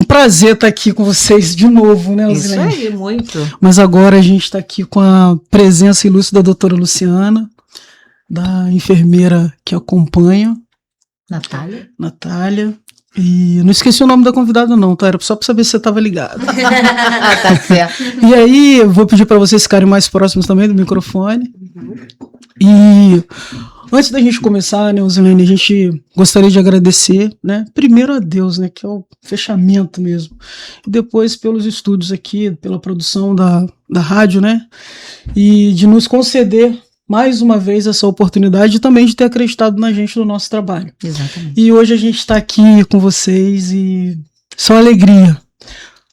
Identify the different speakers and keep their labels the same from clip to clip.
Speaker 1: prazer estar aqui com vocês de novo, né, Osilene?
Speaker 2: Isso aí, muito.
Speaker 1: Mas agora a gente está aqui com a presença ilustre da doutora Luciana, da enfermeira que acompanha. Natália. E não esqueci o nome da convidada não, tá? Era só para saber se você estava ligado.
Speaker 2: Tá certo.
Speaker 1: E aí, eu vou pedir para vocês ficarem mais próximos também do microfone. E antes da gente começar, né, Osilene, a gente gostaria de agradecer, né, primeiro a Deus, né, que é o fechamento mesmo, e depois pelos estúdios aqui, pela produção da rádio, né, e de nos conceder mais uma vez essa oportunidade e também de ter acreditado na gente no nosso trabalho.
Speaker 2: Exatamente.
Speaker 1: E hoje a gente está aqui com vocês e só alegria.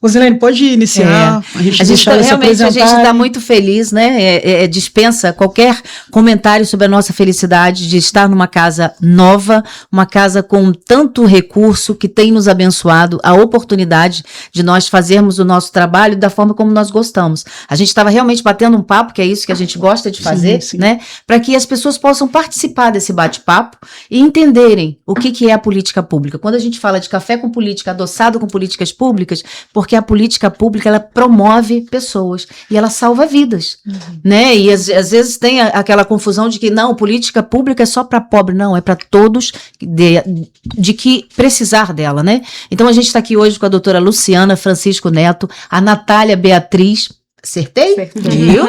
Speaker 1: Osilene, pode iniciar.
Speaker 2: A gente realmente a gente está muito feliz, né? Dispensa qualquer comentário sobre a nossa felicidade de estar numa casa nova, uma casa com tanto recurso que tem nos abençoado, a oportunidade de nós fazermos o nosso trabalho da forma como nós gostamos. A gente estava realmente batendo um papo, que é isso que a gente gosta de fazer,
Speaker 1: sim.
Speaker 2: né? Para que as pessoas possam participar desse bate-papo e entenderem o que é a política pública. Quando a gente fala de café com política, adoçado com políticas públicas, porque a política pública, ela promove pessoas e ela salva vidas, né? E às vezes tem aquela confusão de que não, política pública é só para pobre. Não, é para todos de que precisar dela, né? Então a gente está aqui hoje com a doutora Luciana Francisco Neto, a Natália Beatriz. Acertei? Viu?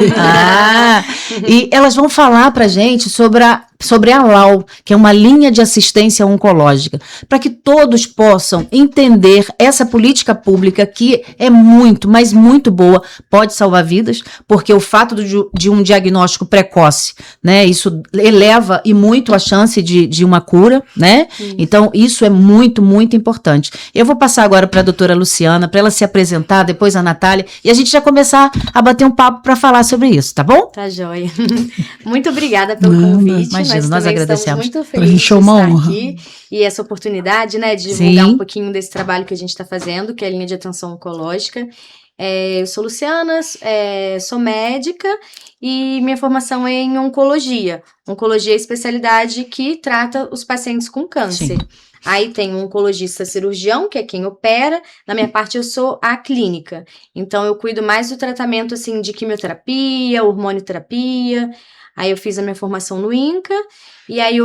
Speaker 2: E elas vão falar pra gente sobre a LAU, que é uma linha de assistência oncológica, para que todos possam entender essa política pública que é muito, mas muito boa, pode salvar vidas, porque o fato de um diagnóstico precoce, né, isso eleva e muito a chance de uma cura, né? Então, isso é muito, muito importante. Eu vou passar agora para a doutora Luciana, para ela se apresentar, depois a Natália, e a gente já começar a bater um papo para falar sobre isso, tá bom?
Speaker 3: Tá joia. Muito obrigada pelo convite.
Speaker 2: Imagina, nós agradecemos.
Speaker 3: Muito felizes de estar aqui e essa oportunidade, né, de divulgar um pouquinho desse trabalho que a gente está fazendo, que é a linha de atenção oncológica. Eu sou Luciana, sou médica e minha formação é em oncologia. Oncologia é a especialidade que trata os pacientes com câncer. Sim. Aí tem um oncologista cirurgião, que é quem opera. Na minha parte, eu sou a clínica. Então, eu cuido mais do tratamento, assim, de quimioterapia, hormonioterapia. Aí eu fiz a minha formação no INCA. E aí,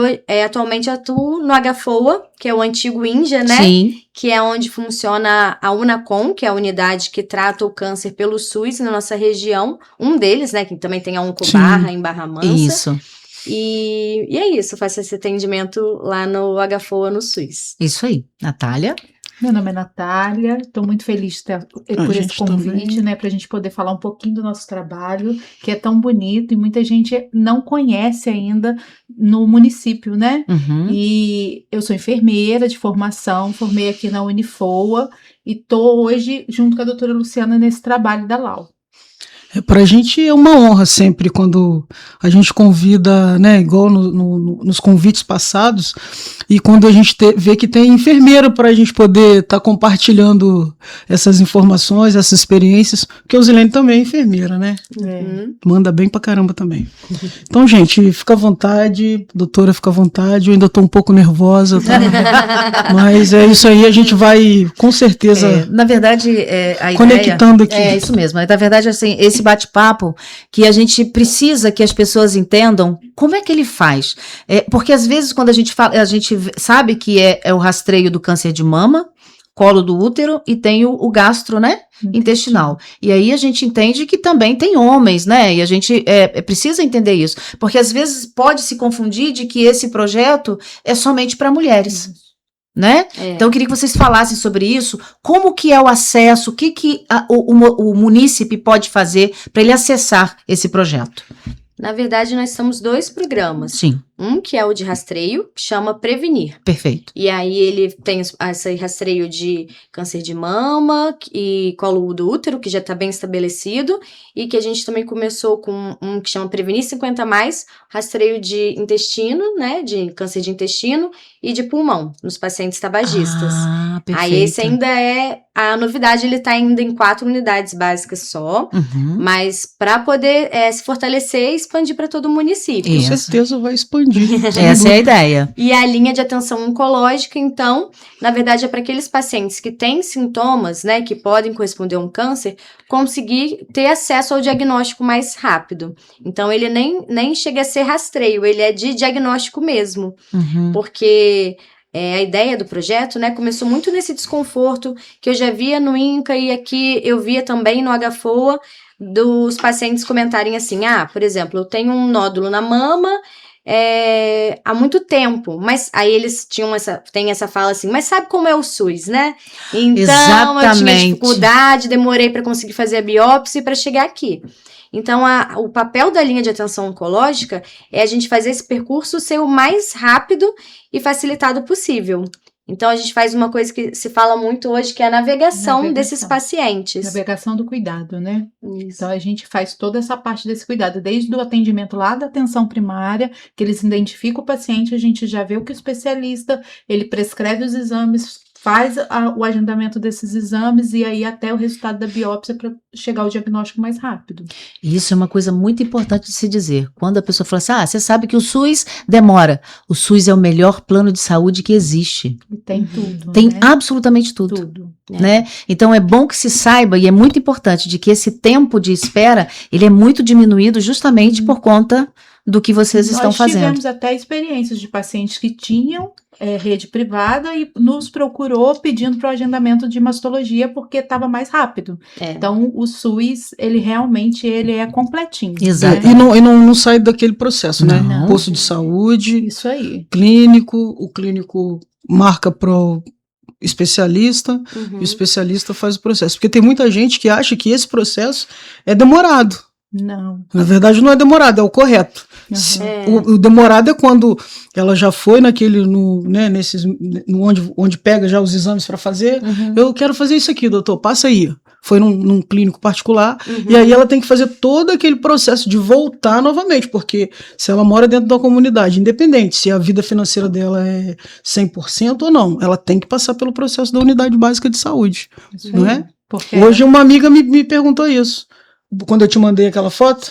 Speaker 3: atualmente, eu atuo no HFOA, que é o antigo INJA, né?
Speaker 2: Sim.
Speaker 3: Que é onde funciona a Unacom, que é a unidade que trata o câncer pelo SUS na nossa região. Um deles, né? Que também tem a Oncobarra, em Barra Mansa.
Speaker 2: Isso.
Speaker 3: E é isso, faço esse atendimento lá no HFOA, no SUS.
Speaker 2: Isso aí. Natália?
Speaker 4: Meu nome é Natália, estou muito feliz por esse convite, né, para a gente poder falar um pouquinho do nosso trabalho, que é tão bonito e muita gente não conhece ainda no município, né? E eu sou enfermeira de formação, formei aqui na Unifoa e estou hoje junto com a doutora Luciana nesse trabalho da LAU.
Speaker 1: Para a gente é uma honra sempre quando a gente convida, né, igual nos convites passados, e quando a gente vê que tem enfermeiro para a gente poder estar compartilhando essas informações, essas experiências, porque a Osilene também é enfermeira, né? Manda bem pra caramba também. Então, gente, fica à vontade, doutora, fica à vontade, eu ainda estou um pouco nervosa, tá? Mas é isso aí, a gente vai, com certeza,
Speaker 2: na verdade, a
Speaker 1: conectando
Speaker 2: ideia,
Speaker 1: aqui.
Speaker 2: É isso mesmo, na verdade, assim, esse bate-papo que a gente precisa que as pessoas entendam como é que ele faz. Porque às vezes quando a gente fala, a gente sabe que é o rastreio do câncer de mama, colo do útero e tem o gastro, né? Intestinal. E aí a gente entende que também tem homens, né? E a gente precisa entender isso. Porque às vezes pode se confundir de que esse projeto é somente para mulheres. Né? Então eu queria que vocês falassem sobre isso, como que é o acesso, o que o munícipe pode fazer para ele acessar esse projeto.
Speaker 3: Na verdade, nós temos 2 programas.
Speaker 2: Sim.
Speaker 3: Um que é o de rastreio, que chama Prevenir.
Speaker 2: Perfeito.
Speaker 3: E aí ele tem esse rastreio de câncer de mama e colo do útero, que já está bem estabelecido, e que a gente também começou com um que chama Prevenir 50+, rastreio de intestino, né, de câncer de intestino e de pulmão, nos pacientes tabagistas.
Speaker 2: Perfeito.
Speaker 3: Aí esse ainda a novidade, ele está ainda em 4 unidades básicas só, mas para poder se fortalecer e expandir para todo o município.
Speaker 1: Com certeza vai expandir. expandir.
Speaker 2: Essa é a ideia.
Speaker 3: E a linha de atenção oncológica, então, na verdade, é para aqueles pacientes que têm sintomas, né, que podem corresponder a um câncer, conseguir ter acesso ao diagnóstico mais rápido. Então, ele nem chega a ser rastreio, ele é de diagnóstico mesmo. Porque a ideia do projeto, né, começou muito nesse desconforto que eu já via no INCA e aqui eu via também no HFOA, dos pacientes comentarem assim, por exemplo, eu tenho um nódulo na mama há muito tempo, mas aí eles têm essa fala assim, mas sabe como é o SUS, né? Então eu tinha dificuldade, demorei para conseguir fazer a biópsia para chegar aqui. Então, o papel da linha de atenção oncológica é a gente fazer esse percurso ser o mais rápido e facilitado possível. Então, a gente faz uma coisa que se fala muito hoje, que é a navegação desses pacientes.
Speaker 4: Navegação do cuidado, né?
Speaker 3: Isso.
Speaker 4: Então, a gente faz toda essa parte desse cuidado, desde o atendimento lá da atenção primária, que eles identificam o paciente, a gente já vê o que o especialista, ele prescreve os exames, faz o agendamento desses exames e aí até o resultado da biópsia para chegar ao diagnóstico mais rápido.
Speaker 2: Isso é uma coisa muito importante de se dizer. Quando a pessoa fala assim, você sabe que o SUS demora. O SUS é o melhor plano de saúde que existe.
Speaker 4: E tem tudo,
Speaker 2: Tem
Speaker 4: né?
Speaker 2: absolutamente tudo.
Speaker 4: Tudo.
Speaker 2: Né? Então é bom que se saiba, e é muito importante, de que esse tempo de espera, ele é muito diminuído justamente por conta do que vocês estão fazendo.
Speaker 4: Nós tivemos até experiências de pacientes que tinham rede privada e nos procurou pedindo para o agendamento de mastologia porque estava mais rápido. Então, o SUS, ele realmente é completinho.
Speaker 2: Exato.
Speaker 4: Né?
Speaker 1: E não sai daquele processo, né?
Speaker 2: Não.
Speaker 1: Posto de saúde,
Speaker 4: Isso aí.
Speaker 1: o clínico marca pro especialista, e o especialista faz o processo. Porque tem muita gente que acha que esse processo é demorado.
Speaker 4: Não.
Speaker 1: Na verdade, não é demorado, é o correto. O demorado é quando ela já foi onde pega já os exames para fazer. Eu quero fazer isso aqui, doutor, passa aí. Foi num clínico particular, e aí ela tem que fazer todo aquele processo de voltar novamente, porque se ela mora dentro da comunidade, independente se a vida financeira dela é 100% ou não, ela tem que passar pelo processo da unidade básica de saúde, não é?
Speaker 4: Porque
Speaker 1: Hoje uma amiga me perguntou isso. Quando eu te mandei aquela foto,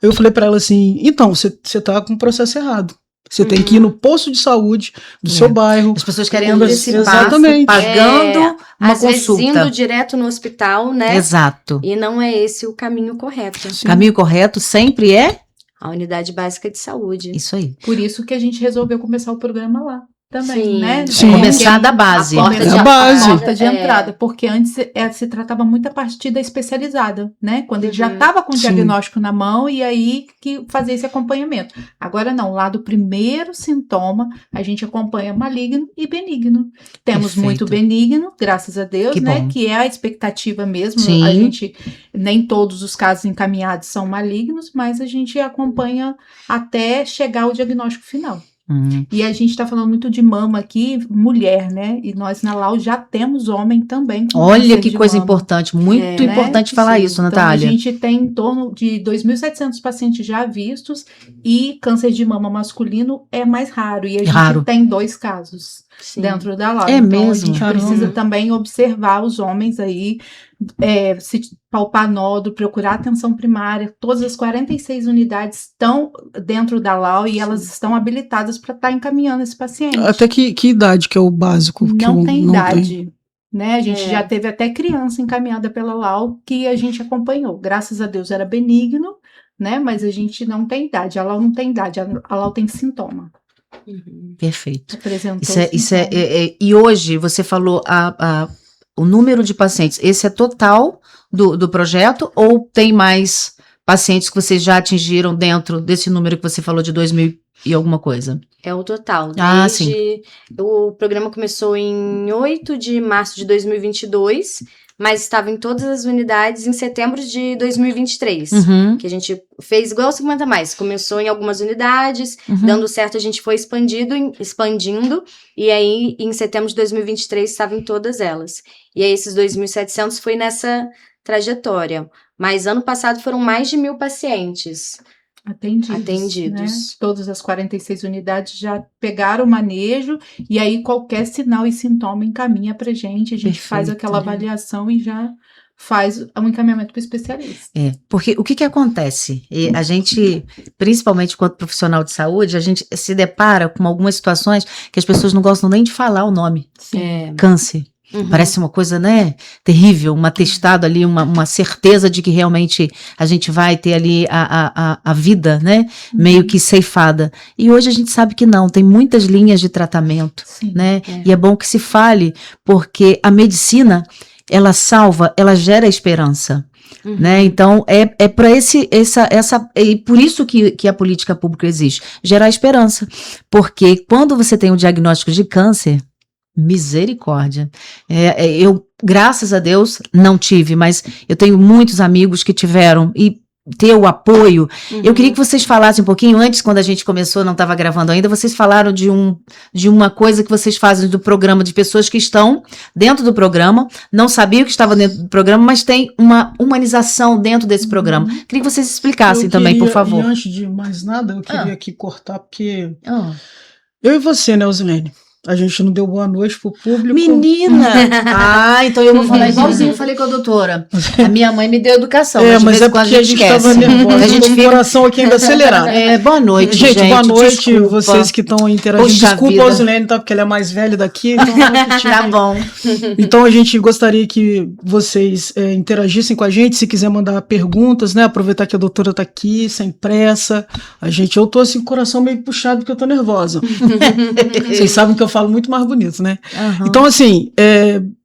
Speaker 1: eu falei para ela assim, então, você tá com o processo errado. Você tem que ir no posto de saúde do seu bairro.
Speaker 2: As pessoas querem antecipar,
Speaker 1: exatamente,
Speaker 2: pagando uma
Speaker 3: às vezes
Speaker 2: consulta.
Speaker 3: indo direto no hospital, né?
Speaker 2: Exato.
Speaker 3: E não é esse o caminho correto.
Speaker 2: O caminho correto sempre é
Speaker 3: a unidade básica de saúde.
Speaker 2: isso aí.
Speaker 4: por isso que a gente resolveu começar o programa lá também,
Speaker 3: Sim.
Speaker 4: né?
Speaker 1: Sim.
Speaker 2: Começar da base.
Speaker 3: A porta
Speaker 1: É a base.
Speaker 4: Porta de entrada, porque antes se tratava muito a partir da especializada, né? Quando ele já estava com o
Speaker 1: Sim.
Speaker 4: diagnóstico na mão e aí que fazia esse acompanhamento. Agora não, lá do primeiro sintoma, a gente acompanha maligno e benigno. Temos
Speaker 2: Perfeito.
Speaker 4: muito benigno, graças a Deus,
Speaker 2: Que
Speaker 4: né?
Speaker 2: bom.
Speaker 4: Que é a expectativa mesmo.
Speaker 2: Sim.
Speaker 4: A gente, nem todos os casos encaminhados são malignos, mas a gente acompanha até chegar ao diagnóstico final. E a gente está falando muito de mama aqui, mulher, né? E nós na Lau já temos homem também. Com
Speaker 2: Olha
Speaker 4: câncer
Speaker 2: que
Speaker 4: de
Speaker 2: coisa
Speaker 4: mama,
Speaker 2: importante, muito
Speaker 4: né?
Speaker 2: importante falar
Speaker 4: Sim.
Speaker 2: isso,
Speaker 4: Então,
Speaker 2: Natália.
Speaker 4: a gente tem em torno de 2.700 pacientes já vistos e câncer de mama masculino é mais raro. E a gente
Speaker 2: Raro.
Speaker 4: tem 2 casos
Speaker 3: Sim.
Speaker 4: dentro da Lau.
Speaker 2: É
Speaker 4: então,
Speaker 2: mesmo?
Speaker 4: a gente
Speaker 1: Caramba.
Speaker 4: precisa também observar os homens aí, se palpar nódulo, procurar atenção primária. Todas as 46 unidades estão dentro da Lau e elas estão habilitadas para estar encaminhando esse paciente.
Speaker 1: Até que idade que é o básico? Que
Speaker 4: Não
Speaker 1: o-
Speaker 4: tem
Speaker 1: não
Speaker 4: idade. Né? A gente
Speaker 3: É.
Speaker 4: já teve até criança encaminhada pela Lau que a gente acompanhou. Graças a Deus era benigno, né? Mas a gente não tem idade. A Lau não tem idade, a Lau tem sintoma.
Speaker 2: Perfeito.
Speaker 4: Apresentou
Speaker 2: Isso é,
Speaker 4: sintoma.
Speaker 2: e hoje você falou o número de pacientes, esse é total do projeto ou tem mais pacientes que vocês já atingiram dentro desse número que você falou de 2.000 e alguma coisa?
Speaker 3: É o total.
Speaker 2: Ah,
Speaker 3: O programa começou em 8 de março de 2022, mas estava em todas as unidades em setembro de 2023. Que a gente fez igual o 50 Mais. Começou em algumas unidades, dando certo a gente foi expandindo, e aí em setembro de 2023 estava em todas elas. E aí esses 2.700 foi nessa trajetória. Mas ano passado foram mais de 1.000 pacientes.
Speaker 4: Atendidos. Né? Todas as 46 unidades já pegaram o manejo e aí qualquer sinal e sintoma encaminha pra gente. A gente faz
Speaker 2: Perfeito,
Speaker 4: aquela
Speaker 2: né?
Speaker 4: avaliação e já faz um encaminhamento para o especialista.
Speaker 2: Porque o que acontece? E a gente, principalmente enquanto profissional de saúde, a gente se depara com algumas situações que as pessoas não gostam nem de falar o nome.
Speaker 3: É.
Speaker 2: Câncer. Parece uma coisa, né, terrível, um atestado ali, uma certeza de que realmente a gente vai ter ali a vida, né, meio que ceifada. E hoje a gente sabe que não, tem muitas linhas de tratamento,
Speaker 4: Sim.
Speaker 2: né, e é bom que se fale, porque a medicina, ela salva, ela gera esperança. Né? Então, é para e por isso que a política pública existe, gerar esperança. Porque quando você tem um diagnóstico de câncer, misericórdia. Eu, graças a Deus, não tive, mas eu tenho muitos amigos que tiveram e ter o apoio. Eu queria que vocês falassem um pouquinho, antes, quando a gente começou, não estava gravando ainda, vocês falaram de uma coisa que vocês fazem do programa, de pessoas que estão dentro do programa, não sabiam que estavam dentro do programa, mas tem uma humanização dentro desse programa. Queria que vocês explicassem também, por favor.
Speaker 1: E antes de mais nada, eu queria aqui cortar, porque eu e você, né, Osilene? A gente não deu boa noite pro público.
Speaker 2: Menina! Então eu vou falar igualzinho eu falei com a doutora. A minha mãe me deu educação.
Speaker 1: Mas é porque a gente estava nervosa. A gente fica... o coração aqui ainda acelerado.
Speaker 2: Boa noite, gente.
Speaker 1: Boa noite,
Speaker 2: desculpa.
Speaker 1: Vocês que estão interagindo.
Speaker 2: Poxa
Speaker 1: desculpa
Speaker 2: vida.
Speaker 1: a Osilene, tá? Porque ela é mais velha daqui. Então
Speaker 2: Tá bom.
Speaker 1: Então a gente gostaria que vocês interagissem com a gente. Se quiser mandar perguntas, né? Aproveitar que a doutora tá aqui, sem pressa. Eu tô assim com o coração meio puxado porque eu tô nervosa. Vocês sabem que eu falo muito mais bonito, né? Então, assim,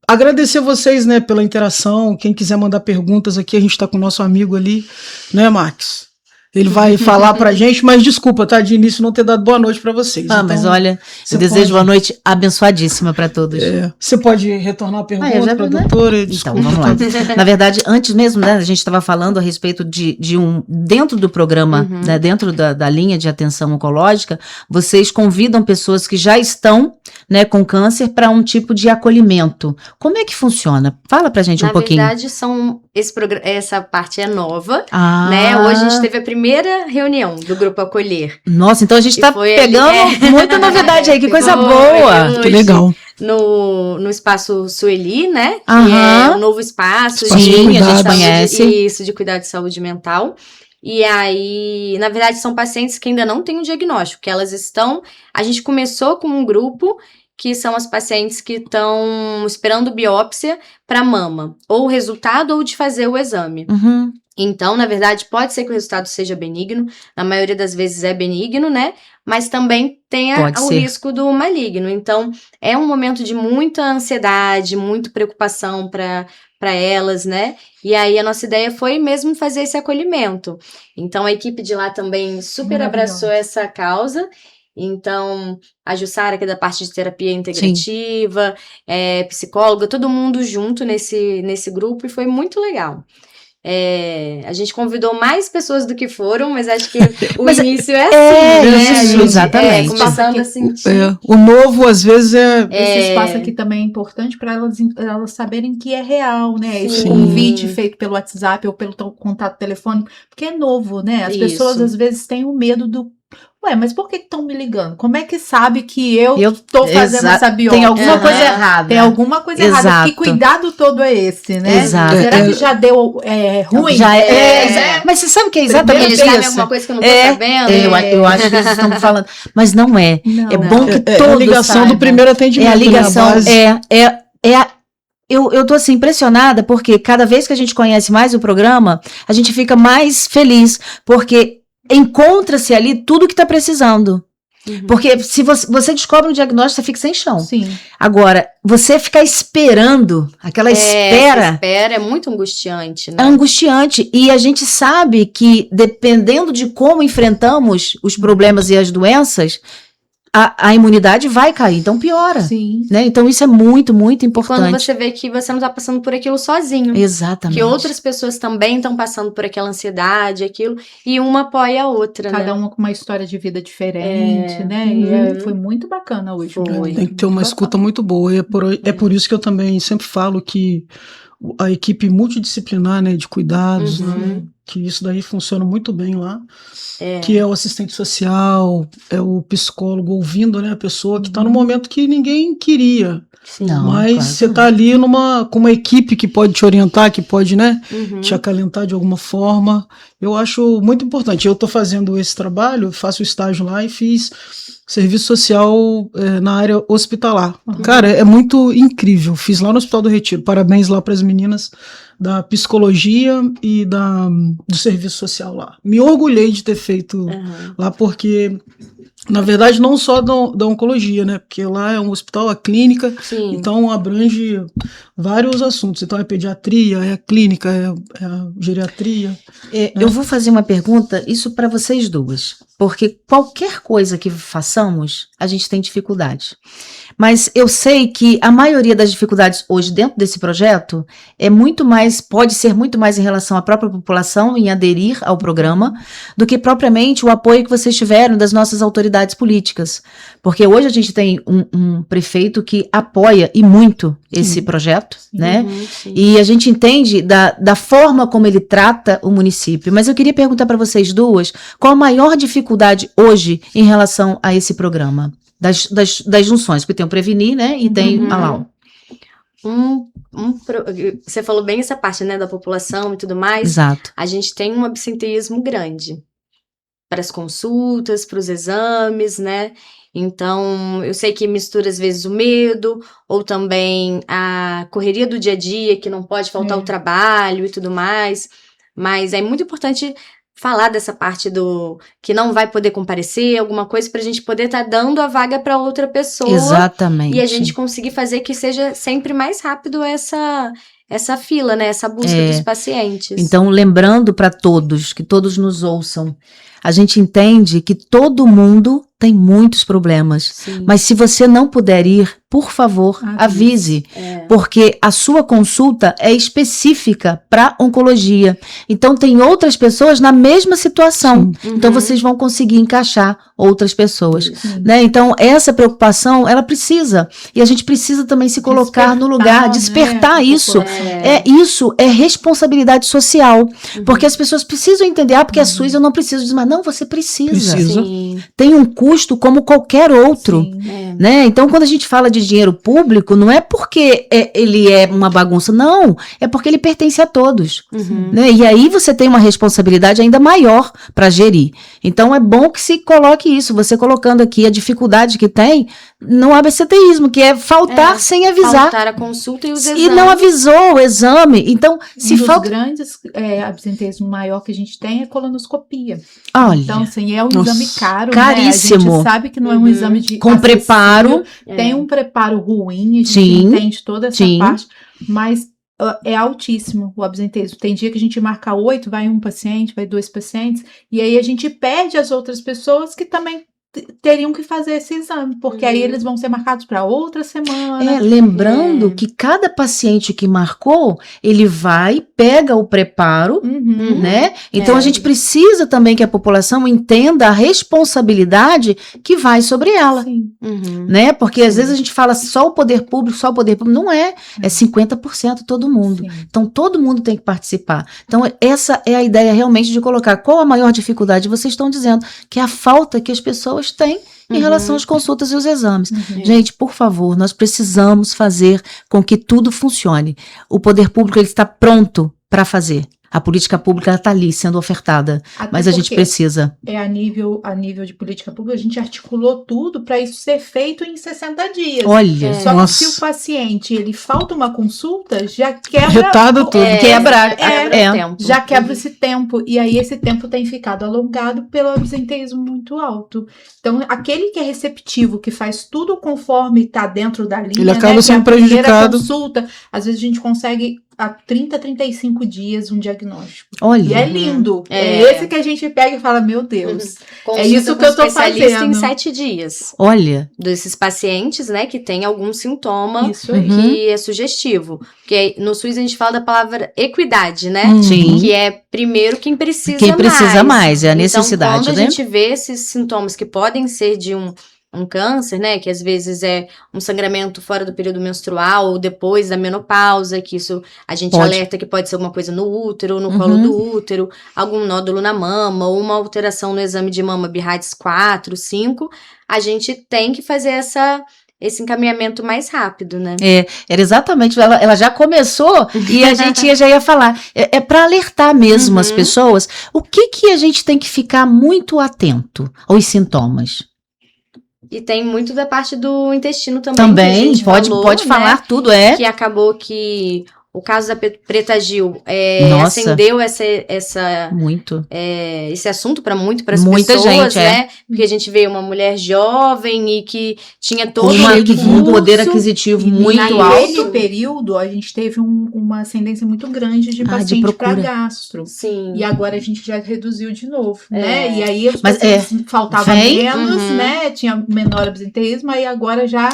Speaker 1: agradecer vocês, né, pela interação. Quem quiser mandar perguntas aqui, a gente tá com o nosso amigo ali, né, Max? Ele vai falar pra gente, mas desculpa, tá, de início não ter dado boa noite pra vocês. Então,
Speaker 2: mas olha, eu desejo uma noite abençoadíssima pra todos.
Speaker 1: Você pode retornar a pergunta pra doutora? Desculpa.
Speaker 2: Então, vamos lá. Na verdade, antes mesmo, né, a gente estava falando a respeito de dentro do programa, né, dentro da linha de atenção oncológica, vocês convidam pessoas que já estão, né, com câncer para um tipo de acolhimento. Como é que funciona? Fala pra gente um pouquinho.
Speaker 3: Na verdade, essa parte é nova, né? Hoje a gente teve a primeira reunião do Grupo Acolher.
Speaker 2: Nossa, então a gente tá pegando muita novidade aí, que coisa boa.
Speaker 1: Que legal.
Speaker 3: No espaço Sueli, né? Que é um novo espaço.
Speaker 2: Sim, a gente conhece.
Speaker 3: Isso, de cuidado de saúde mental. E aí, na verdade, são pacientes que ainda não têm um diagnóstico, que elas estão... A gente começou com um grupo que são as pacientes que estão esperando biópsia para mama, ou o resultado ou de fazer o exame. Então, na verdade, pode ser que o resultado seja benigno, na maioria das vezes é benigno, né? Mas também tem o risco do maligno. Então, é um momento de muita ansiedade, muita preocupação para elas, né? E aí, a nossa ideia foi mesmo fazer esse acolhimento. Então, a equipe de lá também super abraçou essa causa. Então, a Jussara, que é da parte de terapia integrativa, psicóloga, todo mundo junto nesse grupo, e foi muito legal. A gente convidou mais pessoas do que foram, mas acho que o início é assim, né?
Speaker 2: Exatamente.
Speaker 3: Começando a sentir.
Speaker 1: O novo, às vezes,
Speaker 4: Esse espaço aqui também é importante para elas saberem que é real, né? Esse convite feito pelo WhatsApp ou pelo contato telefônico, porque é novo, né? As pessoas, às vezes, têm o medo do... mas por que estão me ligando? Como é que sabe que eu tô fazendo essa biópsia?
Speaker 2: Tem alguma coisa errada.
Speaker 4: Tem alguma coisa errada. Que cuidado todo é esse, né?
Speaker 2: Exato.
Speaker 4: Será que já deu ruim?
Speaker 2: Já mas você sabe que é exatamente isso?
Speaker 3: Sabe alguma coisa que eu não tô sabendo?
Speaker 2: Eu acho que eles estão falando. Mas não é. É bom que todos
Speaker 1: a ligação
Speaker 2: saibam.
Speaker 1: do primeiro atendimento.
Speaker 2: A ligação, Eu tô assim impressionada porque cada vez que a gente conhece mais o programa, a gente fica mais feliz, porque encontra-se ali tudo que está precisando. Porque se você descobre um diagnóstico, você fica sem chão.
Speaker 4: Sim.
Speaker 2: Agora, você ficar esperando, aquela espera
Speaker 3: é muito angustiante, né?
Speaker 2: É angustiante. E a gente sabe que, dependendo de como enfrentamos os problemas e as doenças, a imunidade vai cair, então piora.
Speaker 4: Sim.
Speaker 2: Né? Então isso é muito, muito importante.
Speaker 3: Quando você vê que você não está passando por aquilo sozinho.
Speaker 2: Exatamente.
Speaker 3: Que outras pessoas também estão passando por aquela ansiedade, aquilo, e uma apoia a outra,
Speaker 4: Cada uma com uma história de vida diferente, né? E foi muito bacana hoje.
Speaker 1: Tem que ter uma escuta muito boa. E é por isso que eu também sempre falo que a equipe multidisciplinar, né, de cuidados, né, que isso daí funciona muito bem lá, que é o assistente social, é o psicólogo ouvindo, né, a pessoa que está no momento que ninguém queria.
Speaker 2: Não,
Speaker 1: Mas
Speaker 2: claro.
Speaker 1: você está ali com uma equipe que pode te orientar, que pode, né, te acalentar de alguma forma. Eu acho muito importante. Eu estou fazendo esse trabalho, faço estágio lá e fiz serviço social na área hospitalar. Cara, é muito incrível. Fiz lá no Hospital do Retiro. Parabéns lá para as meninas da psicologia e do serviço social lá. Me orgulhei de ter feito lá, porque, na verdade, não só da oncologia, né? Porque lá é um hospital, a clínica, então abrange vários assuntos. Então é pediatria, é a clínica, é a geriatria.
Speaker 2: Eu vou fazer uma pergunta, isso para vocês duas, porque qualquer coisa que façamos, a gente tem dificuldade. Mas eu sei que a maioria das dificuldades hoje dentro desse projeto pode ser muito mais em relação à própria população em aderir ao programa, do que propriamente o apoio que vocês tiveram das nossas autoridades políticas. Porque hoje a gente tem um prefeito que apoia e muito esse projeto, né? E a gente entende da forma como ele trata o município. Mas eu queria perguntar para vocês duas, qual a maior dificuldade hoje em relação a esse programa? Das junções, porque tem o Prevenir, né? E tem a LAU.
Speaker 3: Você falou bem essa parte, né, da população e tudo mais.
Speaker 2: Exato.
Speaker 3: A gente tem um absenteísmo grande para as consultas, para os exames, né? Então, eu sei que mistura às vezes o medo, ou também a correria do dia a dia, que não pode faltar o trabalho e tudo mais. Mas é muito importante falar dessa parte do que não vai poder comparecer, alguma coisa, pra gente poder estar dando a vaga para outra pessoa.
Speaker 2: Exatamente.
Speaker 3: E a gente conseguir fazer que seja sempre mais rápido essa fila, né? Essa busca dos pacientes.
Speaker 2: Então, lembrando para todos, que todos nos ouçam, a gente entende que todo mundo tem muitos problemas.
Speaker 3: Sim.
Speaker 2: Mas se você não puder ir, por favor, avise. Porque a sua consulta é específica para oncologia. Então, tem outras pessoas na mesma situação. Então, vocês vão conseguir encaixar outras pessoas. Né? Então, essa preocupação, ela precisa. E a gente precisa também se colocar no lugar, despertar, né? Isso. Isso é responsabilidade social. Porque as pessoas precisam entender, porque é SUS, eu não preciso dizer, mas não, você precisa. Tem um custo como qualquer outro. Né? Então, quando a gente fala de dinheiro público, não é porque ele é uma bagunça, não. É porque ele pertence a todos. Né? E aí você tem uma responsabilidade ainda maior para gerir. Então, é bom que se coloque isso. Você colocando aqui a dificuldade que tem no absenteísmo, que é faltar sem avisar.
Speaker 3: Faltar a consulta e os exames.
Speaker 2: E não avisou o exame. Então, se
Speaker 4: dos grandes absenteísmo maior que a gente tem é colonoscopia.
Speaker 2: Olha.
Speaker 4: Então, assim, é um exame caro,
Speaker 2: caríssimo.
Speaker 4: Né? A gente sabe que não é um exame de
Speaker 2: com preparo.
Speaker 4: Tem um preparo ruim, a gente entende toda essa parte, mas é altíssimo o absenteísmo. Tem dia que a gente marca 8, vai um paciente, vai 2 pacientes, e aí a gente perde as outras pessoas que também teriam que fazer esse exame, porque aí eles vão ser marcados para outra semana.
Speaker 2: Lembrando que cada paciente que marcou, ele vai, pega o preparo, né? Então a gente precisa também que a população entenda a responsabilidade que vai sobre ela. Né? Porque às vezes a gente fala só o poder público, não é 50% todo mundo. Então todo mundo tem que participar. Então essa é a ideia realmente de colocar qual a maior dificuldade. Vocês estão dizendo que é a falta que as pessoas têm em relação às consultas e os exames. Gente, por favor, nós precisamos fazer com que tudo funcione. O poder público ele está pronto para fazer. A política pública está ali sendo ofertada, mas a gente precisa.
Speaker 4: A nível de política pública, a gente articulou tudo para isso ser feito em 60 dias.
Speaker 2: Olha,
Speaker 4: só que se o paciente ele falta uma consulta, já quebra
Speaker 1: retado tudo.
Speaker 2: Quebra
Speaker 3: tempo.
Speaker 4: Já quebra esse tempo. E aí esse tempo tem ficado alongado pelo absenteísmo muito alto. Então, aquele que é receptivo, que faz tudo conforme está dentro da linha,
Speaker 1: ele acaba sendo prejudicado.
Speaker 4: Consulta, às vezes a gente consegue a 30, 35 dias um diagnóstico.
Speaker 2: Olha.
Speaker 4: E é lindo. É esse que a gente pega e fala, meu Deus, é isso que eu tô
Speaker 3: especialista
Speaker 4: fazendo.
Speaker 3: em 7 dias.
Speaker 2: Olha.
Speaker 3: Desses pacientes, né, que tem algum sintoma
Speaker 4: isso aí.
Speaker 3: que é sugestivo. Porque no SUS a gente fala da palavra equidade, né?
Speaker 2: Sim.
Speaker 3: Que é primeiro quem precisa mais.
Speaker 2: Quem precisa mais, é a necessidade,
Speaker 3: então, quando
Speaker 2: né?
Speaker 3: a gente vê esses sintomas que podem ser de um câncer, né, que às vezes é um sangramento fora do período menstrual ou depois da menopausa, que isso a gente alerta que pode ser alguma coisa no útero, no colo do útero, algum nódulo na mama ou uma alteração no exame de mama BIRADS 4, 5, a gente tem que fazer esse encaminhamento mais rápido, né?
Speaker 2: Era exatamente, ela já começou e a gente já ia falar, é para alertar mesmo as pessoas, o que a gente tem que ficar muito atento aos sintomas?
Speaker 3: E tem muito da parte do intestino também.
Speaker 2: Também,
Speaker 3: que a gente
Speaker 2: pode
Speaker 3: falou,
Speaker 2: falar
Speaker 3: né?
Speaker 2: tudo,
Speaker 3: Que acabou que o caso da Preta Gil
Speaker 2: Nossa.
Speaker 3: acendeu
Speaker 2: Muito.
Speaker 3: esse assunto para as
Speaker 2: Muita
Speaker 3: pessoas,
Speaker 2: gente,
Speaker 3: né? Porque a gente vê uma mulher jovem e que tinha todo
Speaker 2: um poder aquisitivo muito
Speaker 4: naquele
Speaker 2: alto.
Speaker 4: período, a gente teve uma ascendência muito grande de paciente para gastro.
Speaker 3: Sim.
Speaker 4: E agora a gente já reduziu de novo, né? E aí os
Speaker 2: Mas
Speaker 4: pacientes faltava menos, né? Tinha menor absenteísmo, aí agora já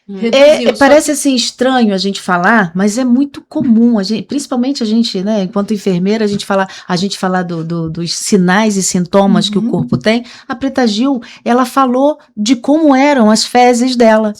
Speaker 4: reduziu.
Speaker 2: Parece assim estranho a gente falar, mas é muito comum, principalmente a gente, né, enquanto enfermeira, a gente falar dos sinais e sintomas que o corpo tem. A Preta Gil, ela falou de como eram as fezes dela,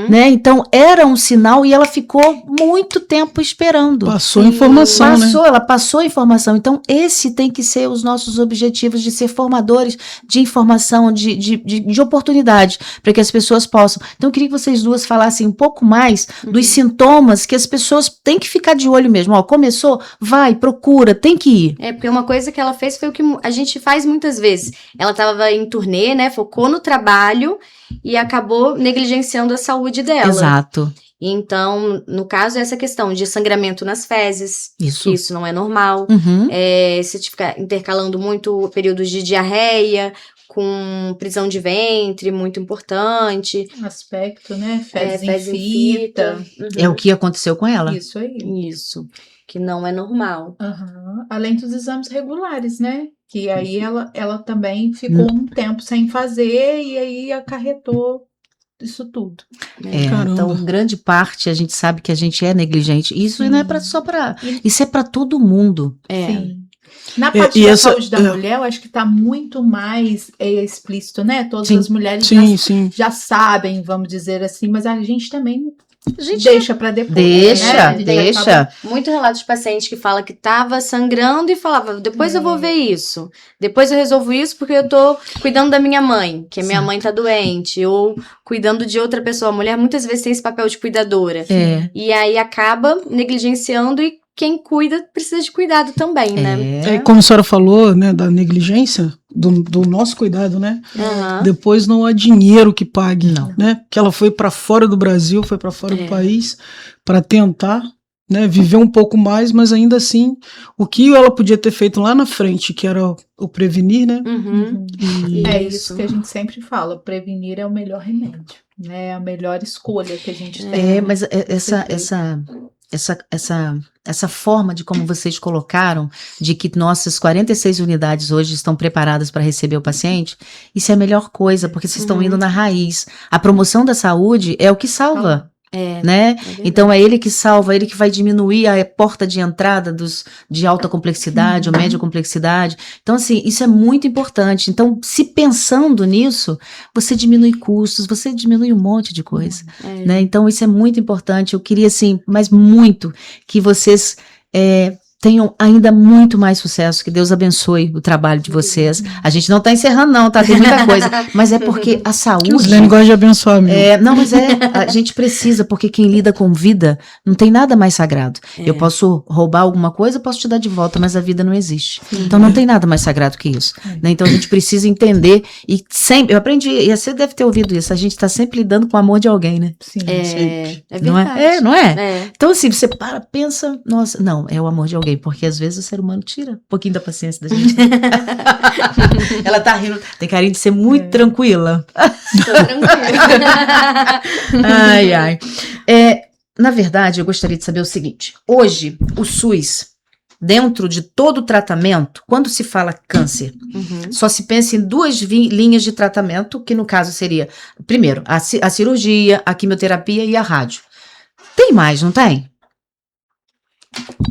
Speaker 2: né? Então era um sinal e ela ficou muito tempo esperando.
Speaker 1: Passou informação, né?
Speaker 2: Ela passou informação. Então esse tem que ser os nossos objetivos de ser formadores de informação, de oportunidade, para que as pessoas possam. Então eu queria que vocês duas falassem um pouco mais dos sintomas que as pessoas têm que ficar de olho mesmo. Ó, começou? Vai, procura, tem que ir.
Speaker 3: Porque uma coisa que ela fez foi o que a gente faz muitas vezes. Ela estava em turnê, né? Focou no trabalho e acabou negligenciando a saúde dela.
Speaker 2: Exato.
Speaker 3: Então, no caso, essa questão de sangramento nas fezes, que isso não é normal. Se ficar intercalando muito períodos de diarreia, com prisão de ventre, muito importante.
Speaker 4: Aspecto, né? Fezes em fita.
Speaker 2: É o que aconteceu com ela.
Speaker 4: Isso aí.
Speaker 3: Isso, que não é normal.
Speaker 4: Além dos exames regulares, né? Que aí ela também ficou um tempo sem fazer e aí acarretou isso tudo.
Speaker 2: Então, grande parte a gente sabe que a gente é negligente. Isso não é só para... Isso é para todo mundo.
Speaker 4: Sim. Na parte da saúde da mulher, eu acho que está muito mais explícito, né? Todas as mulheres já sabem, vamos dizer assim, mas a gente também deixa para depois.
Speaker 2: Deixa.
Speaker 3: Muito relato de paciente que fala que estava sangrando e falava, depois eu vou ver isso. Depois eu resolvo isso porque eu tô cuidando da minha mãe, que a minha mãe tá doente, ou cuidando de outra pessoa. A mulher muitas vezes tem esse papel de cuidadora. E aí acaba negligenciando e quem cuida precisa de cuidado também, né?
Speaker 1: Como a senhora falou, né, da negligência, do nosso cuidado, né? Depois não há dinheiro que pague, né? Que ela foi para fora do Brasil, foi para fora do país para tentar, né, viver um pouco mais, mas ainda assim, o que ela podia ter feito lá na frente, que era o prevenir, né?
Speaker 4: É isso que a gente sempre fala, prevenir é o melhor remédio, né? É a melhor escolha que a gente tem.
Speaker 2: Mas essa forma de como vocês colocaram, de que nossas 46 unidades hoje estão preparadas para receber o paciente, isso é a melhor coisa, porque vocês estão indo na raiz. A promoção da saúde é o que salva. Né? Então é ele que salva, ele que vai diminuir a porta de entrada de alta complexidade ou média complexidade. Então assim, isso é muito importante. Então, se pensando nisso, você diminui custos, você diminui um monte de coisa, né? Então isso é muito importante. Eu queria assim, mas muito, que vocês tenham ainda muito mais sucesso, que Deus abençoe o trabalho de vocês. A gente não tá encerrando não, tá? Tem muita coisa, mas é porque a saúde...
Speaker 1: Os Lene gostam de abençoar mesmo.
Speaker 2: Não, mas a gente precisa, porque quem lida com vida, não tem nada mais sagrado. Eu posso roubar alguma coisa, posso te dar de volta, mas a vida não existe. Então não tem nada mais sagrado que isso. Né? Então a gente precisa entender, e sempre, eu aprendi, e você deve ter ouvido isso, a gente tá sempre lidando com o amor de alguém, né?
Speaker 4: Sim,
Speaker 3: é verdade.
Speaker 2: Não é? Então assim, você pensa, nossa, não, é o amor de alguém, porque às vezes o ser humano tira um pouquinho da paciência da gente. Ela tá rindo, tem carinho de ser muito tranquila.
Speaker 3: Tô tranquila.
Speaker 2: Ai. Na verdade, eu gostaria de saber o seguinte, hoje, o SUS, dentro de todo o tratamento, quando se fala câncer, só se pensa em duas linhas de tratamento, que no caso seria, primeiro, a cirurgia, a quimioterapia e a rádio. Tem mais, não tem?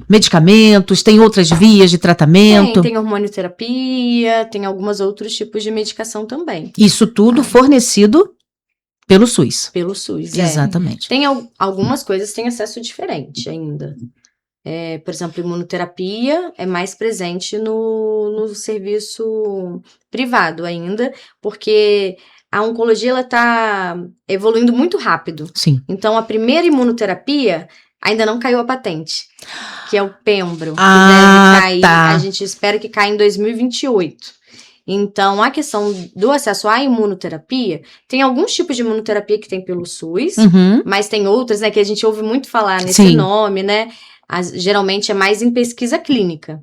Speaker 2: Medicamentos, tem outras vias de tratamento?
Speaker 3: Tem hormonioterapia, tem alguns outros tipos de medicação também.
Speaker 2: Isso tudo fornecido Pelo SUS.
Speaker 3: Pelo SUS,
Speaker 2: Exatamente.
Speaker 3: Tem algumas coisas que têm acesso diferente ainda. Por exemplo, imunoterapia é mais presente no serviço privado ainda, porque a oncologia ela está evoluindo muito rápido.
Speaker 2: Sim.
Speaker 3: Então, a primeira imunoterapia ainda não caiu a patente, que é o Pembro, que deve cair, a gente espera que caia em 2028. Então, a questão do acesso à imunoterapia, tem alguns tipos de imunoterapia que tem pelo SUS, mas tem outras, né, que a gente ouve muito falar nesse nome, né? Geralmente é mais em pesquisa clínica.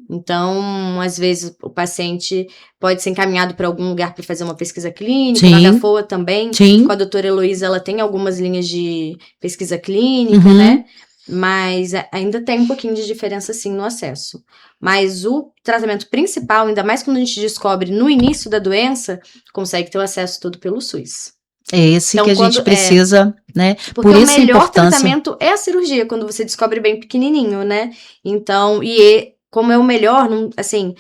Speaker 3: Então, às vezes, o paciente pode ser encaminhado para algum lugar para fazer uma pesquisa clínica. Na HFOA também, com a doutora Heloísa, ela tem algumas linhas de pesquisa clínica, né? Mas ainda tem um pouquinho de diferença, sim, no acesso. Mas o tratamento principal, ainda mais quando a gente descobre no início da doença, consegue ter o acesso todo pelo SUS.
Speaker 2: É esse então, que a gente precisa, né?
Speaker 3: Porque o melhor tratamento é a cirurgia, quando você descobre bem pequenininho, né? Então, como é o melhor, assim,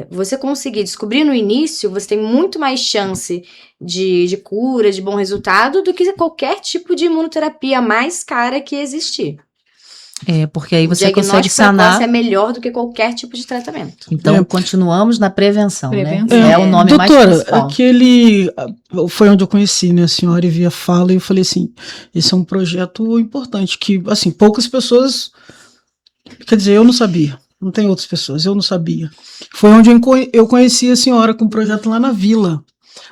Speaker 3: você conseguir descobrir no início, você tem muito mais chance de cura, de bom resultado, do que qualquer tipo de imunoterapia mais cara que existir.
Speaker 2: Porque aí você consegue sanar.
Speaker 3: O diagnóstico precoce é melhor do que qualquer tipo de tratamento.
Speaker 2: Então, continuamos na prevenção, né? É o nome mais principal.
Speaker 1: Doutora, foi onde eu conheci, né, a senhora, e vi a fala, e eu falei assim, esse é um projeto importante, que, assim, poucas pessoas, quer dizer, eu não sabia, não tem outras pessoas, eu não sabia. Foi onde eu conheci a senhora com um projeto lá na Vila,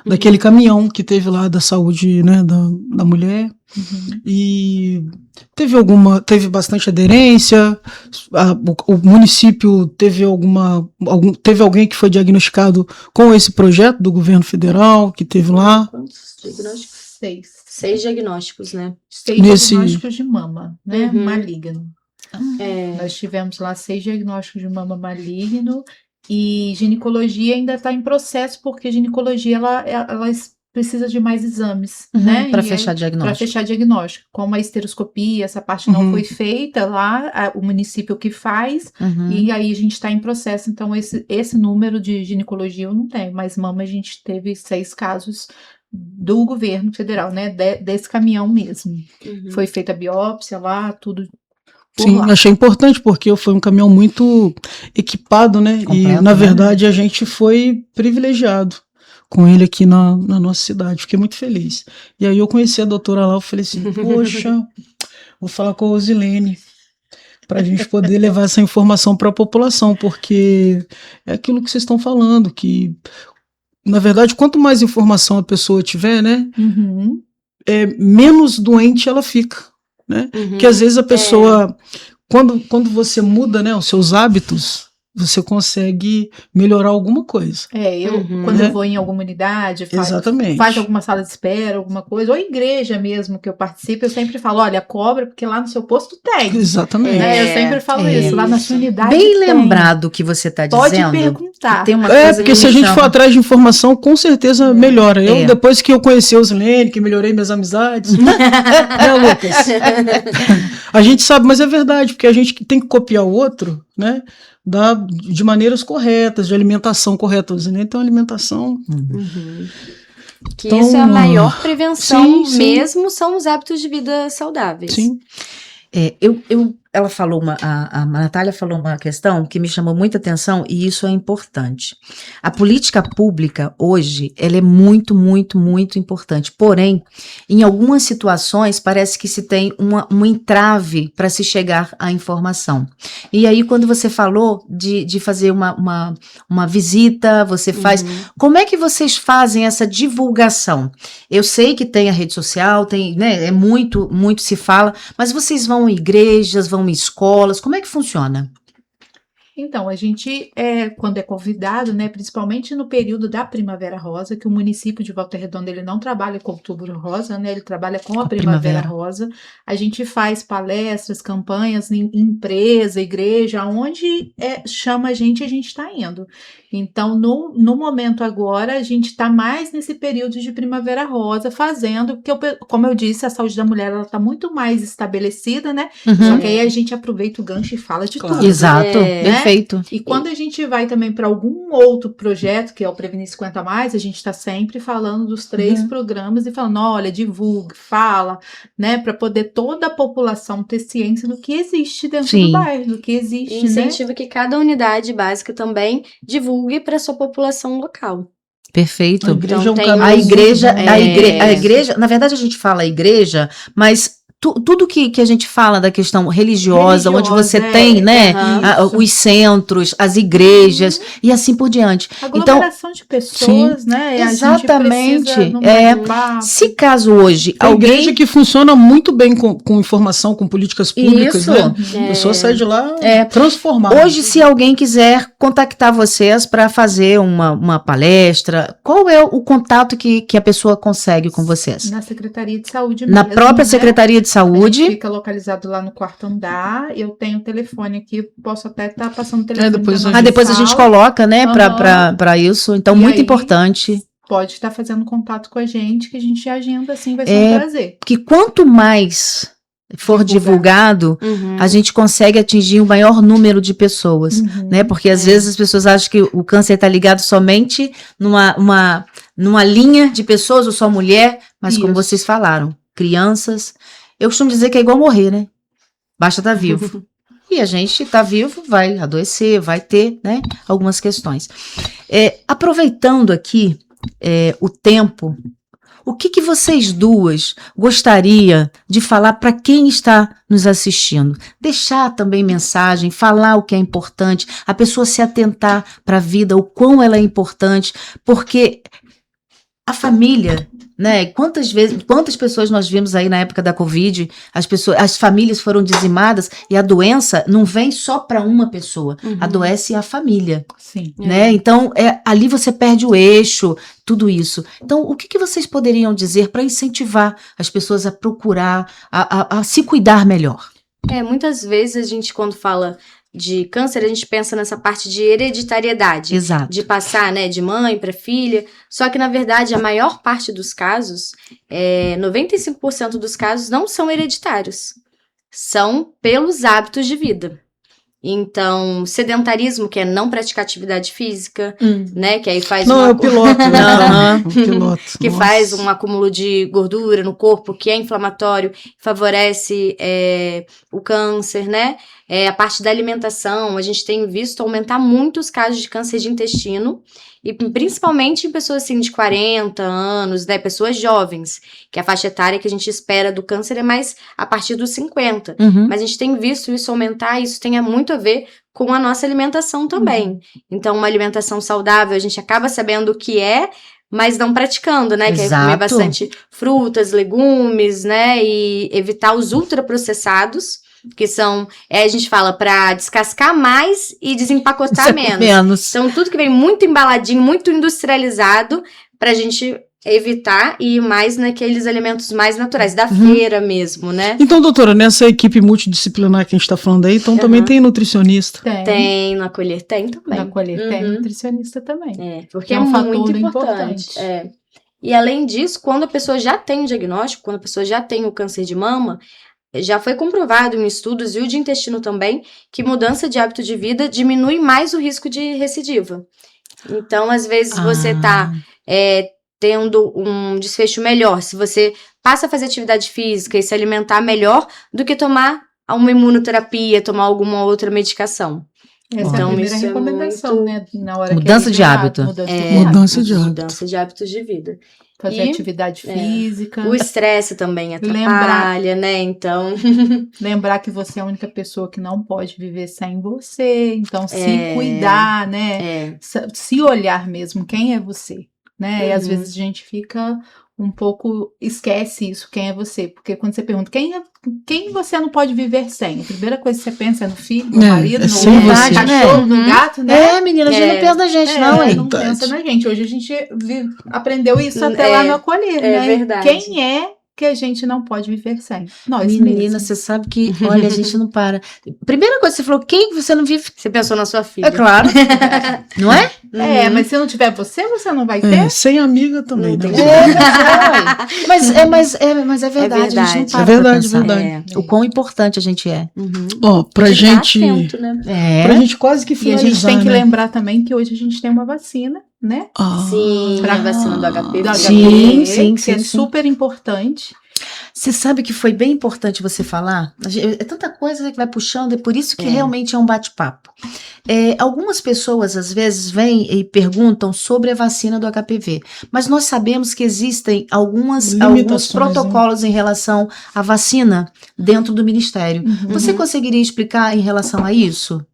Speaker 1: daquele caminhão que teve lá da saúde, né, da mulher, e teve bastante aderência, o município teve alguém que foi diagnosticado com esse projeto do governo federal, que teve lá.
Speaker 3: Quantos diagnósticos? 6 diagnósticos, né?
Speaker 4: 6 diagnósticos de mama, né, maligno. Nós tivemos lá 6 diagnósticos de mama maligno, e ginecologia ainda está em processo, porque ginecologia ela precisa de mais exames, né?
Speaker 2: Para fechar diagnóstico.
Speaker 4: Para fechar diagnóstico. Como a esteroscopia, essa parte não foi feita lá, o município que faz, e aí a gente está em processo. Então, esse número de ginecologia eu não tenho, mas mama a gente teve 6 casos do governo federal, né? Desse caminhão mesmo. Foi feita a biópsia lá, tudo.
Speaker 1: Sim, achei importante, porque foi um caminhão muito equipado, né? Completo, e, na verdade, a gente foi privilegiado com ele aqui na nossa cidade. Fiquei muito feliz. E aí eu conheci a doutora lá, eu falei assim, poxa, vou falar com a Rosilene para a gente poder levar essa informação para a população, porque é aquilo que vocês estão falando, que, na verdade, quanto mais informação a pessoa tiver, né? Menos doente ela fica. Né? Que às vezes a pessoa, quando você muda, né, os seus hábitos, você consegue melhorar alguma coisa.
Speaker 4: Quando eu vou em alguma unidade, faz alguma sala de espera, alguma coisa, ou igreja mesmo que eu participo, eu sempre falo, olha, cobra, porque lá no seu posto tem.
Speaker 1: Exatamente.
Speaker 4: Eu sempre falo isso, lá na sua unidade
Speaker 2: bem lembrado que você está dizendo.
Speaker 4: Pode perguntar.
Speaker 2: Tem uma coisa
Speaker 1: porque se a gente for atrás de informação, com certeza melhora. Depois que eu conheci a Rosilene, que melhorei minhas amizades, né, Lucas? A gente sabe, mas é verdade, porque a gente tem que copiar o outro, né? De maneiras corretas, de alimentação correta. Então, alimentação.
Speaker 3: Que então, isso é a maior prevenção mesmo, são os hábitos de vida saudáveis.
Speaker 1: Sim.
Speaker 2: Ela falou a Natália falou uma questão que me chamou muita atenção, e isso é importante. A política pública hoje, ela é muito, muito, muito importante. Porém, em algumas situações, parece que se tem um entrave para se chegar à informação. E aí, quando você falou de fazer uma visita, você faz... Como é que vocês fazem essa divulgação? Eu sei que tem a rede social, tem, né, muito, muito se fala, mas vocês vão em igrejas, vão em escolas, como é que funciona?
Speaker 4: Então, a gente, quando é convidado, né, principalmente no período da Primavera Rosa, que o município de Volta Redonda ele não trabalha com Outubro Rosa, né, ele trabalha com a Primavera Rosa, a gente faz palestras, campanhas em empresa, igreja, onde chama a gente está indo. Então, no momento agora, a gente está mais nesse período de Primavera Rosa, fazendo, porque, como eu disse, a saúde da mulher está muito mais estabelecida, né? Só que aí a gente aproveita o gancho e fala de tudo.
Speaker 2: Exato,
Speaker 4: né?
Speaker 2: Perfeito.
Speaker 4: E quando a gente vai também para algum outro projeto, que é o Prevenir 50 Mais, a gente está sempre falando dos 3 programas e falando, olha, divulgue, fala, né, para poder toda a população ter ciência do que existe dentro do bairro, do que existe,
Speaker 3: E incentivo que cada unidade básica também divulgue para sua população local.
Speaker 2: Perfeito.
Speaker 1: A igreja
Speaker 3: Então,
Speaker 1: é um
Speaker 3: tem
Speaker 1: canal
Speaker 2: A
Speaker 1: muito
Speaker 2: igreja,
Speaker 1: bom.
Speaker 2: a igreja, na verdade a gente fala igreja, mas tudo que a gente fala da questão religiosa, onde você tem, né, os centros, as igrejas e assim por diante.
Speaker 4: Aglomeração de pessoas, né?
Speaker 2: Exatamente.
Speaker 4: A gente precisa
Speaker 2: Se caso hoje
Speaker 1: A
Speaker 2: alguém
Speaker 1: igreja que funciona muito bem com informação, com políticas públicas,
Speaker 2: Isso.
Speaker 1: né? A pessoa sai de lá transformada.
Speaker 2: Hoje, se alguém quiser contactar vocês para fazer uma palestra, qual é o contato que a pessoa consegue com vocês?
Speaker 4: na Secretaria de Saúde
Speaker 2: Na
Speaker 4: mesmo,
Speaker 2: própria
Speaker 4: né?
Speaker 2: Secretaria de
Speaker 4: A gente
Speaker 2: Saúde.
Speaker 4: fica localizado lá no 4º andar. Eu tenho o telefone aqui, posso até estar passando o telefone.
Speaker 1: depois
Speaker 4: da
Speaker 1: a
Speaker 4: nossa
Speaker 2: Depois a gente
Speaker 4: sala.
Speaker 2: coloca, né, para isso. Então,
Speaker 4: E
Speaker 2: muito
Speaker 4: aí,
Speaker 2: importante.
Speaker 4: Pode estar fazendo contato com a gente, que a gente agenda assim, vai ser um prazer.
Speaker 2: Que quanto mais for divulgado, a gente consegue atingir o maior número de pessoas, né? Porque às vezes as pessoas acham que o câncer está ligado somente numa linha de pessoas, ou só mulher, mas como
Speaker 4: Isso.
Speaker 2: vocês falaram, crianças. Eu costumo dizer que é igual morrer, né? Basta estar vivo. E a gente está vivo, vai adoecer, vai ter, né, algumas questões. Aproveitando aqui o tempo, o que vocês duas gostaria de falar para quem está nos assistindo? Deixar também mensagem, falar o que é importante, a pessoa se atentar para a vida, o quão ela é importante, porque a família, né? Quantas pessoas nós vimos aí na época da Covid, as famílias foram dizimadas e a doença não vem só para uma pessoa, adoece a família.
Speaker 4: Sim.
Speaker 2: Né? Então, ali você perde o eixo, tudo isso. Então, o que vocês poderiam dizer para incentivar as pessoas a procurar, a se cuidar melhor?
Speaker 3: Muitas vezes a gente, quando fala de câncer, a gente pensa nessa parte de hereditariedade.
Speaker 2: Exato.
Speaker 3: De passar, né, de mãe para filha. Só que, na verdade, a maior parte dos casos, 95% dos casos não são hereditários. São pelos hábitos de vida. Então, sedentarismo, que é não praticar atividade física, né? Que aí faz
Speaker 1: Não, é o piloto, né? O piloto.
Speaker 3: Que
Speaker 1: Nossa.
Speaker 3: faz um acúmulo de gordura no corpo, que é inflamatório, favorece o câncer, né? A parte da alimentação, a gente tem visto aumentar muito os casos de câncer de intestino, e principalmente em pessoas assim de 40 anos, né? Pessoas jovens, que a faixa etária que a gente espera do câncer é mais a partir dos 50. Mas a gente tem visto isso aumentar, e isso tem muito a ver com a nossa alimentação também. Então, uma alimentação saudável, a gente acaba sabendo o que mas não praticando, né? Que é comer bastante frutas, legumes, né? E evitar os ultraprocessados, que são, a gente fala, para descascar mais e desempacotar menos. Então, tudo que vem muito embaladinho, muito industrializado, pra gente evitar e ir mais naqueles alimentos mais naturais, da feira mesmo, né?
Speaker 1: Então, doutora, nessa equipe multidisciplinar que a gente está falando aí, então também tem nutricionista.
Speaker 3: Tem, no Acolher tem também.
Speaker 4: No Acolher tem nutricionista também.
Speaker 3: Porque
Speaker 4: é um fator
Speaker 3: muito importante. E além disso, quando a pessoa já tem o diagnóstico, quando a pessoa já tem o câncer de mama, já foi comprovado em estudos, e o de intestino também, que mudança de hábito de vida diminui mais o risco de recidiva. Então, às vezes, você tá tendo um desfecho melhor se você passa a fazer atividade física e se alimentar melhor do que tomar uma imunoterapia, tomar alguma outra medicação.
Speaker 4: Essa é a primeira recomendação, né? Na hora
Speaker 2: mudança de hábito.
Speaker 1: Mudança de
Speaker 3: hábitos de vida.
Speaker 4: Fazer atividade física.
Speaker 3: O estresse também atrapalha, né? Então.
Speaker 4: Lembrar que você é a única pessoa que não pode viver sem você. Então, se cuidar, né? Se olhar mesmo, quem é você, né? E às vezes a gente fica um pouco, esquece isso, quem é você. Porque quando você pergunta quem você não pode viver sem, a primeira coisa que você pensa é no filho, no marido, no cachorro, no gato, né?
Speaker 2: Menina, a gente não pensa na gente,
Speaker 4: não pensa na gente. Hoje a gente aprendeu isso até lá no Acolher, né?
Speaker 3: Verdade.
Speaker 4: Quem é que a gente não pode viver sem. Nós
Speaker 2: Menina,
Speaker 4: mesmos.
Speaker 2: você sabe que, olha, a gente não para. Primeira coisa, você falou, quem você não vive?
Speaker 3: Você pensou na sua filha.
Speaker 2: É claro. Não é?
Speaker 4: Mas se não tiver você não vai ter?
Speaker 1: Sem amiga também,
Speaker 3: Não
Speaker 1: né?
Speaker 3: tem.
Speaker 2: Mas é verdade, a gente não
Speaker 3: verdade.
Speaker 2: para
Speaker 1: É
Speaker 2: pra
Speaker 1: verdade,
Speaker 2: pensar.
Speaker 1: verdade.
Speaker 2: O quão importante a gente é.
Speaker 1: Ó, pra
Speaker 3: Tem que estar
Speaker 1: gente...
Speaker 3: atento, né?
Speaker 1: Pra gente quase que
Speaker 4: E a
Speaker 1: finalizar,
Speaker 4: gente tem que
Speaker 1: né?
Speaker 4: lembrar também que hoje a gente tem uma vacina, né?
Speaker 3: Sim,
Speaker 4: Pra-
Speaker 3: a vacina do HPV.
Speaker 4: Do
Speaker 2: Sim,
Speaker 4: HPV,
Speaker 2: sim,
Speaker 4: que é
Speaker 2: sim.
Speaker 4: super importante.
Speaker 2: Você sabe que foi bem importante você falar? É tanta coisa que vai puxando, é por isso que realmente é um bate-papo. Algumas pessoas, às vezes, vêm e perguntam sobre a vacina do HPV, mas nós sabemos que existem alguns
Speaker 1: Limitações,
Speaker 2: protocolos em relação à vacina dentro do Ministério.
Speaker 4: Uhum.
Speaker 2: Você conseguiria explicar em relação a isso?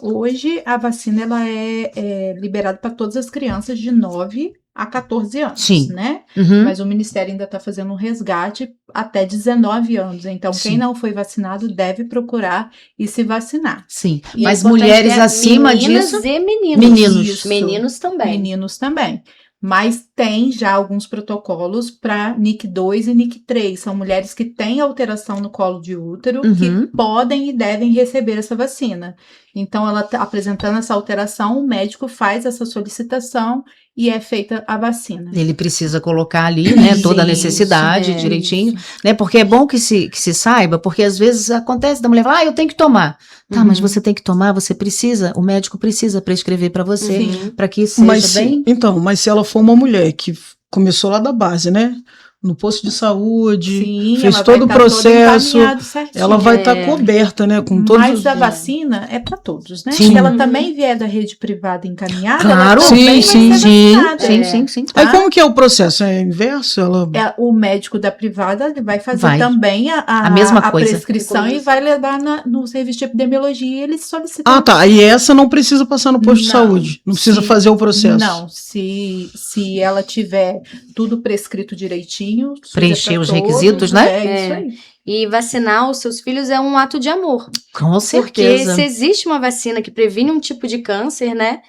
Speaker 4: Hoje, a vacina ela é liberada para todas as crianças de 9 a 14 anos,
Speaker 2: Sim.
Speaker 4: né?
Speaker 2: Uhum.
Speaker 4: Mas o Ministério ainda está fazendo um resgate até 19 anos. Então,
Speaker 2: Sim.
Speaker 4: quem não foi vacinado deve procurar e se vacinar.
Speaker 2: Sim,
Speaker 4: E
Speaker 2: mas
Speaker 4: é importante
Speaker 2: mulheres
Speaker 4: que
Speaker 2: acima
Speaker 3: Meninas
Speaker 2: disso...
Speaker 3: e meninos.
Speaker 2: Meninos.
Speaker 3: Isso. Meninos também.
Speaker 4: Meninos também. Mas tem já alguns protocolos para NIC2 e NIC3. São mulheres que têm alteração no colo de útero,
Speaker 2: Uhum.
Speaker 4: que podem e devem receber essa vacina. Então, ela apresentando essa alteração, o médico faz essa solicitação e é feita a vacina.
Speaker 2: Ele precisa colocar ali, né, toda a
Speaker 4: Isso,
Speaker 2: necessidade
Speaker 3: é,
Speaker 2: direitinho, né, porque é bom que se saiba, porque às vezes acontece da mulher falar, eu tenho que tomar. Tá, mas você tem que tomar, você precisa, o médico precisa prescrever para você,
Speaker 4: Sim.
Speaker 2: para que isso seja bem...
Speaker 1: Mas se ela for uma mulher que começou lá da base, né? No posto de saúde,
Speaker 4: Sim,
Speaker 1: fez
Speaker 4: ela
Speaker 1: todo o
Speaker 4: vai tá todo
Speaker 1: processo,
Speaker 4: encaminhado certinho.
Speaker 1: ela vai estar
Speaker 3: É.
Speaker 1: coberta, né? Com todos
Speaker 4: Mas
Speaker 1: os...
Speaker 4: a vacina é para todos, né?
Speaker 2: Sim.
Speaker 4: Se ela também vier da rede privada encaminhada,
Speaker 2: Claro,
Speaker 4: ela também
Speaker 1: sim,
Speaker 4: vai ser
Speaker 2: sim,
Speaker 4: vacinada.
Speaker 2: sim.
Speaker 1: Aí
Speaker 4: tá?
Speaker 1: como que é o processo? É inverso? Ela...
Speaker 4: O médico da privada vai fazer
Speaker 2: Vai.
Speaker 4: também a
Speaker 2: mesma coisa.
Speaker 4: prescrição e vai levar no serviço de epidemiologia e eles solicitam.
Speaker 1: Ah, tá. Aí essa não precisa passar no posto de
Speaker 4: Não,
Speaker 1: saúde. Não precisa
Speaker 4: se-
Speaker 1: fazer o processo.
Speaker 4: Não, se ela tiver tudo prescrito direitinho,
Speaker 2: Preencher
Speaker 4: pra
Speaker 2: os
Speaker 4: todos,
Speaker 2: requisitos, né?
Speaker 4: É isso aí.
Speaker 3: E vacinar os seus filhos é um ato de amor.
Speaker 2: Com
Speaker 3: Porque
Speaker 2: certeza.
Speaker 3: se existe uma vacina que previne um tipo de câncer, né?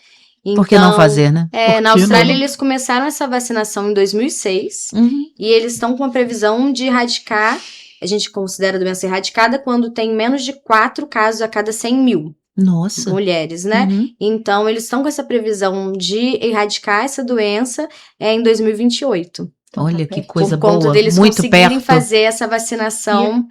Speaker 2: Por que não
Speaker 3: Então,
Speaker 2: fazer, né?
Speaker 1: Por
Speaker 3: Na
Speaker 1: que
Speaker 3: Austrália,
Speaker 1: não?
Speaker 3: eles começaram essa vacinação em 2006.
Speaker 2: Uhum.
Speaker 3: E eles estão com a previsão de erradicar, a gente considera a doença erradicada quando tem menos de 4 casos a cada 100 mil
Speaker 2: Nossa.
Speaker 3: mulheres, né?
Speaker 2: Uhum.
Speaker 3: Então, eles estão com essa previsão de erradicar essa doença em 2028.
Speaker 2: Olha que
Speaker 4: Por
Speaker 2: coisa
Speaker 3: Por conta
Speaker 2: boa,
Speaker 3: deles
Speaker 2: muito
Speaker 3: conseguirem
Speaker 2: perto.
Speaker 3: fazer essa vacinação.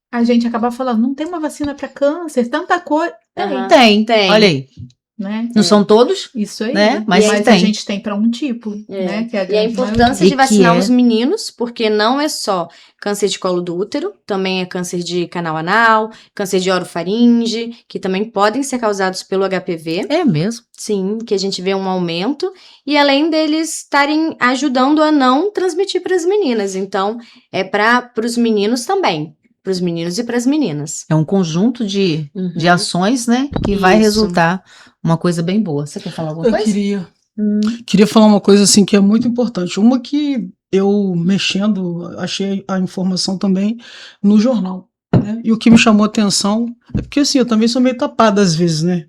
Speaker 4: A gente acaba falando, não tem uma vacina para câncer, tanta coisa.
Speaker 3: Aham.
Speaker 2: Tem,
Speaker 3: Tem.
Speaker 2: olha aí.
Speaker 4: Né?
Speaker 2: Não são todos?
Speaker 4: Isso aí.
Speaker 2: Né? Mas
Speaker 4: a
Speaker 2: tem.
Speaker 4: gente tem para um tipo, né? Que é a
Speaker 3: E a
Speaker 4: grande
Speaker 3: importância
Speaker 4: maioria.
Speaker 3: de vacinar
Speaker 2: que é-
Speaker 3: os meninos, porque não é só câncer de colo do útero, também é câncer de canal anal, câncer de orofaringe, que também podem ser causados pelo HPV.
Speaker 2: É mesmo.
Speaker 3: Sim, que a gente vê um aumento. E além deles estarem ajudando a não transmitir para as meninas. Então, é para os meninos também. Para os meninos e para as meninas.
Speaker 2: É um conjunto de ações, né? Que vai
Speaker 3: Isso.
Speaker 2: resultar uma coisa bem boa. Você quer falar alguma
Speaker 1: Eu
Speaker 2: coisa?
Speaker 1: queria falar uma coisa assim que é muito importante. Uma que eu mexendo, achei a informação também no jornal. Né? E o que me chamou a atenção é porque assim, eu também sou meio tapada às vezes, né?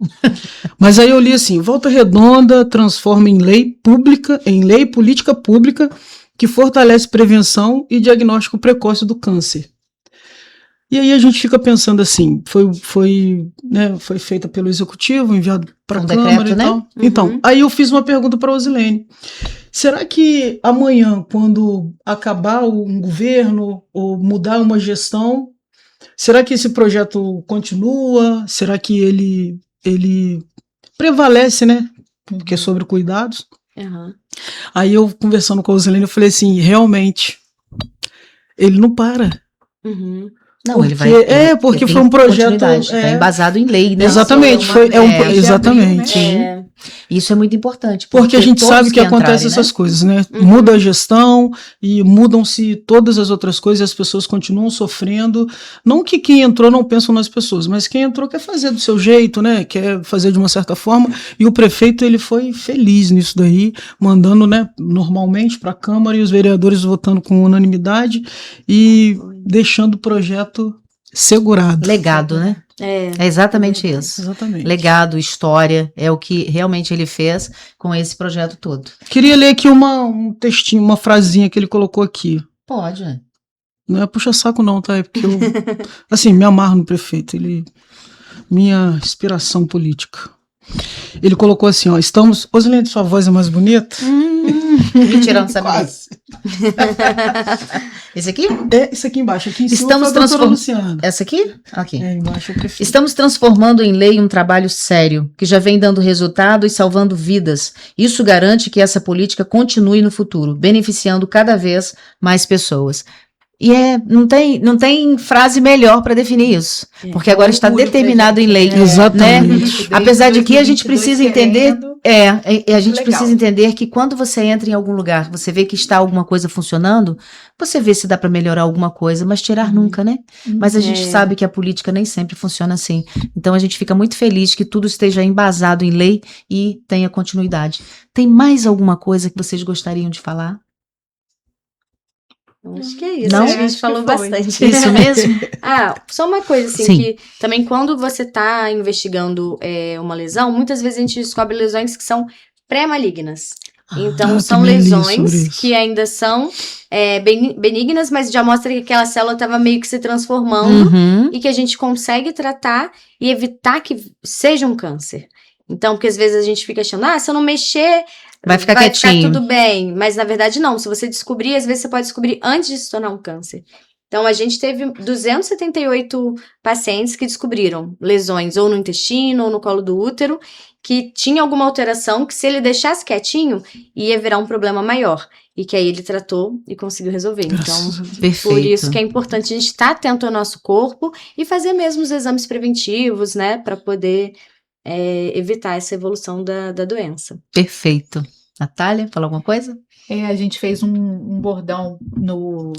Speaker 1: Mas aí eu li assim: Volta Redonda transforma em lei política pública que fortalece prevenção e diagnóstico precoce do câncer. E aí a gente fica pensando assim, foi feita pelo executivo, enviado para a Câmara
Speaker 2: decreto,
Speaker 1: e
Speaker 2: né?
Speaker 1: tal. Então, aí eu fiz uma pergunta para a Rosilene. Será que amanhã, quando acabar um governo ou mudar uma gestão, será que esse projeto continua? Será que ele prevalece, né? Porque é sobre cuidados.
Speaker 3: Uhum.
Speaker 1: Aí eu, conversando com a Rosilene, eu falei assim, realmente, ele não para.
Speaker 3: Uhum.
Speaker 2: Não,
Speaker 1: Porque-
Speaker 2: ele vai.
Speaker 1: porque
Speaker 2: tem
Speaker 1: foi um projeto,
Speaker 2: Está embasado em lei, né?
Speaker 1: Exatamente, exatamente.
Speaker 4: de abril, né?
Speaker 2: Isso é muito importante.
Speaker 1: Porque a gente
Speaker 2: todos
Speaker 1: sabe que acontece
Speaker 2: entrarem,
Speaker 1: essas
Speaker 2: né?
Speaker 1: coisas, né?
Speaker 3: Uhum.
Speaker 1: Muda a gestão e mudam-se todas as outras coisas e as pessoas continuam sofrendo. Não que quem entrou não pensam nas pessoas, mas quem entrou quer fazer do seu jeito, né? Quer fazer de uma certa forma. E o prefeito, ele foi feliz nisso daí, mandando, né, normalmente para a Câmara e os vereadores votando com unanimidade e deixando o projeto segurado.
Speaker 2: Legado, né? É exatamente isso.
Speaker 1: Exatamente.
Speaker 2: Legado, história, é o que realmente ele fez com esse projeto todo.
Speaker 1: Queria ler aqui um textinho, uma frasinha que ele colocou aqui.
Speaker 2: Pode, né?
Speaker 1: Não é puxa-saco não, tá? É porque eu, assim, me amarro no prefeito. Minha inspiração política. Ele colocou assim, ó, estamos... Osilene, sua voz é mais bonita?
Speaker 2: Mentira, não sabe
Speaker 1: Quase.
Speaker 2: Esse aqui?
Speaker 1: É, isso aqui embaixo. Aqui em cima
Speaker 2: Estamos
Speaker 1: foi a doutora Luciana.
Speaker 2: Essa aqui? Aqui.
Speaker 1: É, embaixo é o prefeito.
Speaker 2: Estamos transformando em lei um trabalho sério, que já vem dando resultado e salvando vidas. Isso garante que essa política continue no futuro, beneficiando cada vez mais pessoas. E não tem frase melhor para definir isso, porque agora está determinado em lei.
Speaker 1: Exatamente.
Speaker 2: Né? Apesar de que a gente precisa entender, a gente
Speaker 4: Legal.
Speaker 2: precisa entender que quando você entra em algum lugar, você vê que está alguma coisa funcionando, você vê se dá para melhorar alguma coisa, mas tirar nunca, né? Mas a gente sabe que a política nem sempre funciona assim. Então a gente fica muito feliz que tudo esteja embasado em lei e tenha continuidade. Tem mais alguma coisa que vocês gostariam de falar?
Speaker 3: Acho que é isso.
Speaker 2: Não?
Speaker 3: A gente
Speaker 4: Acho que
Speaker 3: falou
Speaker 4: foi.
Speaker 3: bastante.
Speaker 2: Isso mesmo?
Speaker 3: Só uma coisa, assim,
Speaker 2: Sim.
Speaker 3: que também quando você tá investigando uma lesão, muitas vezes a gente descobre lesões que são pré-malignas. Então, são
Speaker 1: também li sobre
Speaker 3: lesões
Speaker 1: isso.
Speaker 3: que ainda são benignas, mas já mostra que aquela célula estava meio que se transformando
Speaker 2: Uhum.
Speaker 3: e que a gente consegue tratar e evitar que seja um câncer. Então, porque às vezes a gente fica achando, se eu não mexer,
Speaker 2: Vai ficar quietinho.
Speaker 3: tudo bem. Mas na verdade não, se você descobrir, às vezes você pode descobrir antes de se tornar um câncer. Então, a gente teve 278 pacientes que descobriram lesões ou no intestino ou no colo do útero, que tinha alguma alteração que se ele deixasse quietinho, ia virar um problema maior. E que aí ele tratou e conseguiu resolver.
Speaker 1: Graças a
Speaker 3: Então,
Speaker 1: Deus.
Speaker 2: Perfeito.
Speaker 3: por isso que é importante a gente estar atento ao nosso corpo e fazer mesmo os exames preventivos, né? Para poder evitar essa evolução da doença.
Speaker 2: Perfeito. Natália, falou alguma coisa?
Speaker 4: A gente fez um bordão no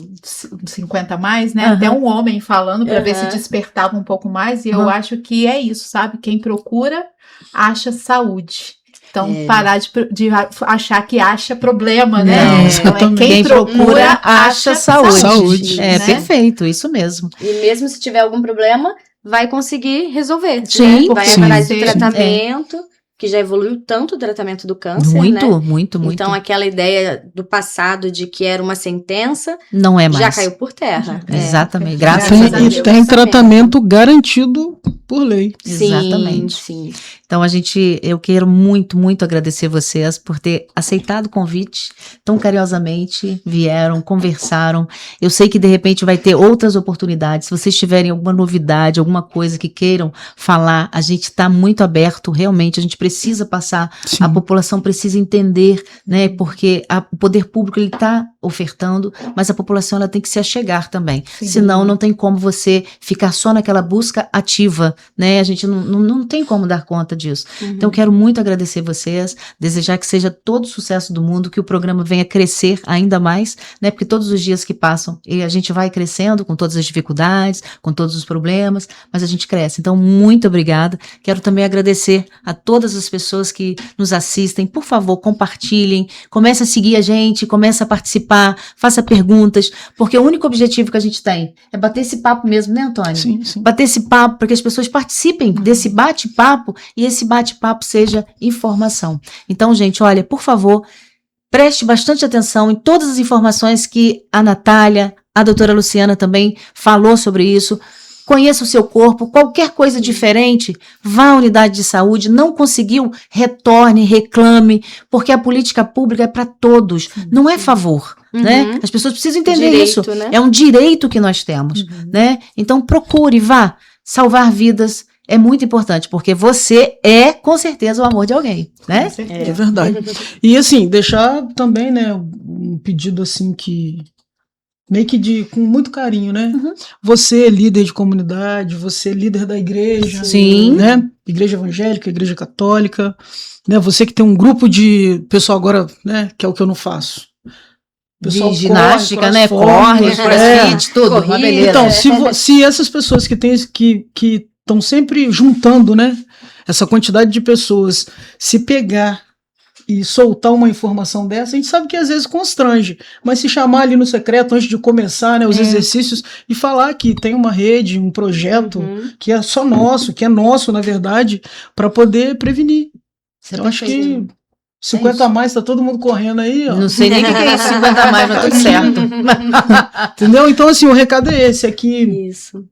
Speaker 4: 50 mais, né?
Speaker 2: Aham.
Speaker 4: Até um homem falando para ver se
Speaker 3: Aham.
Speaker 4: despertava um pouco mais. E eu
Speaker 2: Aham.
Speaker 4: acho que é isso, sabe? Quem procura, acha saúde. Então,
Speaker 3: É.
Speaker 4: parar de achar que acha problema, né?
Speaker 2: Não,
Speaker 4: Então,
Speaker 1: exatamente.
Speaker 4: quem procura,
Speaker 2: acha saúde.
Speaker 1: Saúde.
Speaker 2: É,
Speaker 4: né?
Speaker 2: perfeito, isso mesmo.
Speaker 3: E mesmo se tiver algum problema, vai conseguir resolver.
Speaker 2: Sim,
Speaker 3: né? Vai
Speaker 1: sim.
Speaker 3: atrás do
Speaker 4: Sim.
Speaker 3: tratamento, que já evoluiu tanto o tratamento do câncer,
Speaker 2: Muito,
Speaker 3: né?
Speaker 2: muito, muito.
Speaker 3: Então, aquela ideia do passado de que era uma sentença,
Speaker 2: Não é mais.
Speaker 3: já caiu por terra.
Speaker 2: Exatamente.
Speaker 4: Graças
Speaker 2: Graças
Speaker 4: a
Speaker 1: Tem,
Speaker 2: a
Speaker 1: e
Speaker 2: Deus.
Speaker 1: tem tratamento garantido por lei.
Speaker 2: Exatamente.
Speaker 3: Sim.
Speaker 2: Então, eu quero muito, muito agradecer vocês por ter aceitado o convite, tão carinhosamente vieram, conversaram. Eu sei que de repente vai ter outras oportunidades. Se vocês tiverem alguma novidade, alguma coisa que queiram falar, a gente está muito aberto, realmente. A gente precisa passar,
Speaker 1: Sim.
Speaker 2: a população precisa entender, né? Porque o poder público ele está ofertando, mas a população ela tem que se achegar também.
Speaker 4: Sim.
Speaker 2: Senão, não tem como você ficar só naquela busca ativa, né? A gente não tem como dar conta disso. Então, eu quero muito agradecer vocês, desejar que seja todo o sucesso do mundo, que o programa venha crescer ainda mais, né? Porque todos os dias que passam, e a gente vai crescendo com todas as dificuldades, com todos os problemas, mas a gente cresce. Então, muito obrigada. Quero também agradecer a todas as pessoas que nos assistem. Por favor, compartilhem, comece a seguir a gente, comece a participar, faça perguntas, porque o único objetivo que a gente tem é bater esse papo mesmo, né, Antônio?
Speaker 1: Sim, sim.
Speaker 2: Bater esse papo para que as pessoas participem desse bate-papo e esse bate-papo seja informação. Então, gente, olha, por favor, preste bastante atenção em todas as informações que a Natália, a doutora Luciana também falou sobre isso. Conheça o seu corpo, qualquer coisa diferente, vá à unidade de saúde, não conseguiu, retorne, reclame, porque a política pública é para todos, não é favor, né? As pessoas precisam entender
Speaker 3: Direito,
Speaker 2: isso,
Speaker 3: né?
Speaker 2: é um direito que nós temos, né? Então procure, vá, salvar vidas é muito importante, porque você é, com certeza, o amor de alguém, né?
Speaker 4: Com certeza.
Speaker 1: É verdade. E assim, deixar também, né, um pedido assim que meio que com muito carinho, né? Você é líder de comunidade, você é líder da igreja,
Speaker 2: Sim.
Speaker 1: né? Igreja evangélica, igreja católica, né? Você que tem um grupo de pessoal agora, né, que é o que eu não faço. Pessoal
Speaker 2: De ginástica,
Speaker 1: corre,
Speaker 2: né?
Speaker 1: crossfit,
Speaker 2: Crossfit, tudo, uma
Speaker 3: corrida.
Speaker 2: beleza.
Speaker 1: Então, se essas pessoas que estão sempre juntando, né, essa quantidade de pessoas, se pegar e soltar uma informação dessa, a gente sabe que às vezes constrange, mas se chamar ali no secreto antes de começar, né, os exercícios e falar que tem uma rede, um projeto que é só nosso, que é nosso, na verdade, para poder prevenir.
Speaker 2: Isso é
Speaker 1: Eu acho que
Speaker 2: perfeito.
Speaker 1: 50 a mais, tá todo mundo correndo aí, ó.
Speaker 2: Não sei nem o que é isso, 50 a mais, mas tudo certo.
Speaker 1: Entendeu? Então, assim, o recado é esse aqui.
Speaker 3: Isso.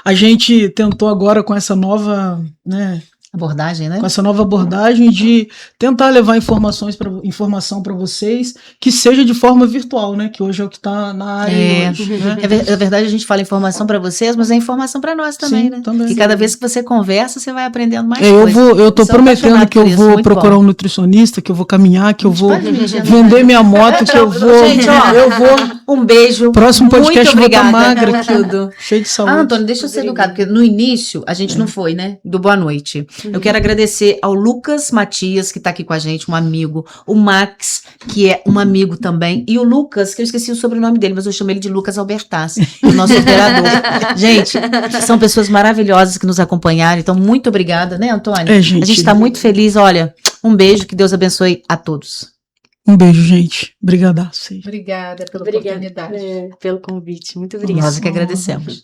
Speaker 1: A gente tentou agora com essa nova, né?
Speaker 2: Abordagem, né?
Speaker 1: Com essa nova abordagem de tentar levar informação para vocês que seja de forma virtual, né? Que hoje é o que está na área hoje, né?
Speaker 2: É verdade, a gente fala informação para vocês, mas é informação para nós também,
Speaker 1: Sim,
Speaker 2: né?
Speaker 1: também.
Speaker 2: E cada vez que você conversa, você vai aprendendo mais
Speaker 1: Eu tô
Speaker 2: Sou
Speaker 1: prometendo
Speaker 2: apaixonada
Speaker 1: que eu
Speaker 2: por isso,
Speaker 1: vou
Speaker 2: muito
Speaker 1: procurar
Speaker 2: bom.
Speaker 1: um nutricionista, que eu vou caminhar, que eu vou
Speaker 2: Pode me chamar.
Speaker 1: vender minha moto, que eu vou.
Speaker 2: Gente, ó,
Speaker 1: eu vou.
Speaker 2: Um beijo.
Speaker 1: Próximo podcast
Speaker 2: muito
Speaker 1: eu vou estar
Speaker 2: obrigada.
Speaker 1: magra aqui,
Speaker 2: Tudo.
Speaker 1: cheio de saúde.
Speaker 2: Ah, Antônio, deixa eu ser educado, porque no início a gente não foi, né? Do boa noite. Eu quero agradecer ao Lucas Matias, que tá aqui com a gente, um amigo. O Max, que é um amigo também. E o Lucas, que eu esqueci o sobrenome dele, mas eu chamo ele de Lucas Albertas, o nosso operador. Gente, são pessoas maravilhosas que nos acompanharam. Então, muito obrigada, né, Antônio?
Speaker 1: Gente.
Speaker 2: A gente tá muito feliz. Olha, um beijo, que Deus abençoe a todos.
Speaker 1: Um beijo, gente. Obrigadaço.
Speaker 4: Obrigada pela
Speaker 3: Obrigada
Speaker 4: oportunidade.
Speaker 3: pelo convite. Muito obrigada.
Speaker 2: Nós que agradecemos.